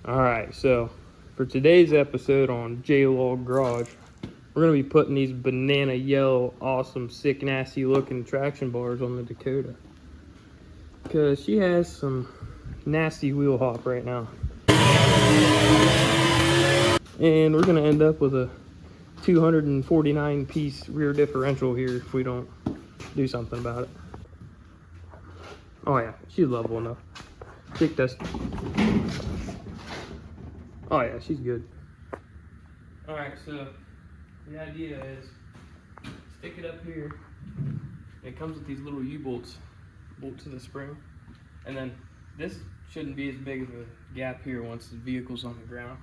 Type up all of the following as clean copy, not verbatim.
Alright, so for today's episode on jloggarage, we're going to be putting these banana yellow, awesome, sick, nasty looking traction bars on the Dakota. Because she has some nasty wheel hop right now. And we're going to end up with a 249 piece rear differential here if we don't do something about it. Oh yeah, she's level enough. Kick test. Oh yeah, she's good. Alright, so the idea is stick it up here. It comes with these little U-bolts, bolt to the spring. And then this shouldn't be as big of a gap here once the vehicle's on the ground.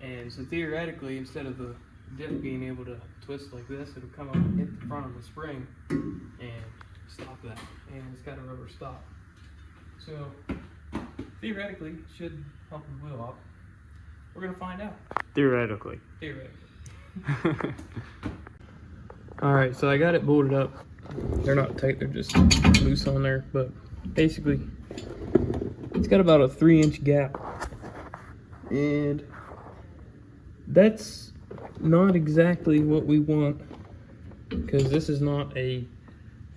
And so theoretically, instead of the diff being able to twist like this, it'll come up and hit the front of the spring and stop that. And it's got a rubber stop. So theoretically, it should help the wheel hop. We're gonna find out. Theoretically. Alright, so I got it bolted up. They're not tight, they're just loose on there, but basically it's got about a 3-inch gap. And that's not exactly what we want, because this is not a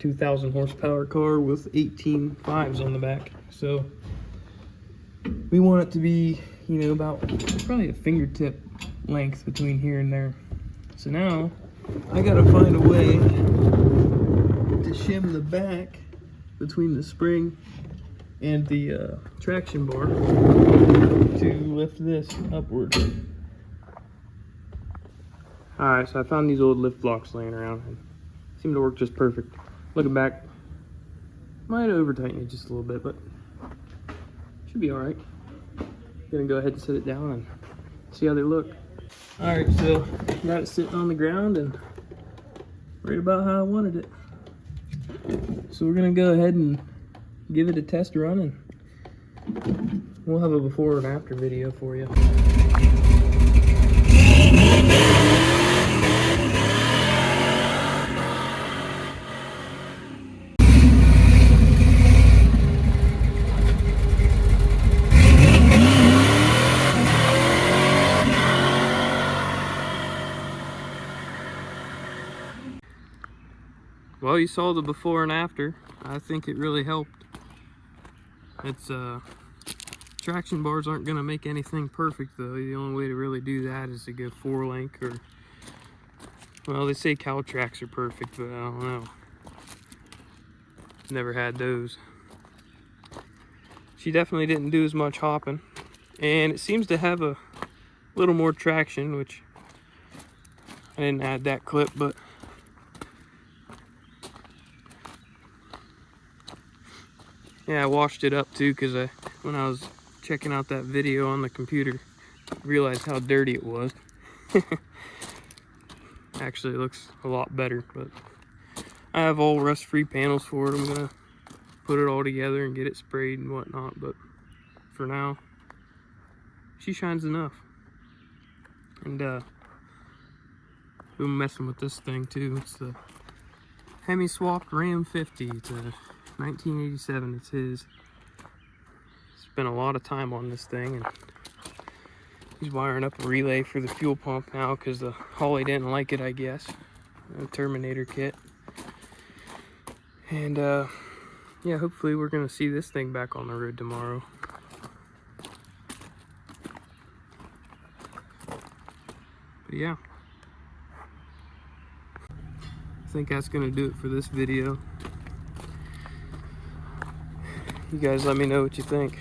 2,000 horsepower car with 18 5s on the back. So we want it to be, you know, about probably a fingertip length between here and there. So now I gotta find a way to shim the back between the spring and the traction bar to lift this upward. Alright, so I found these old lift blocks laying around and seem to work just perfect. Looking back, might over tighten it just a little bit, but should be alright. Gonna go ahead and set it down and see how they look. Alright, so got it sitting on the ground and right about how I wanted it. So we're gonna go ahead and give it a test run, and we'll have a before and after video for you. Well, you saw the before and after. I think it really helped. It's traction bars aren't gonna make anything perfect though. The only way to really do that is to go 4-link, or, well, they say cow tracks are perfect, but I don't know. Never had those. She definitely didn't do as much hopping, and it seems to have a little more traction, which I didn't add that clip, but yeah, I washed it up too, because when I was checking out that video on the computer, realized how dirty it was. Actually, it looks a lot better, but I have all rust-free panels for it. I'm gonna put it all together and get it sprayed and whatnot, but for now, she shines enough. And I'm messing with this thing too. It's the Hemi swapped Ram 50. It's a 1987. It's his. Spent a lot of time on this thing, and he's wiring up a relay for the fuel pump now because the Holly didn't like it, I guess. A Terminator kit. And yeah, hopefully we're gonna see this thing back on the road tomorrow. But yeah, I think that's gonna do it for this video. You guys let me know what you think.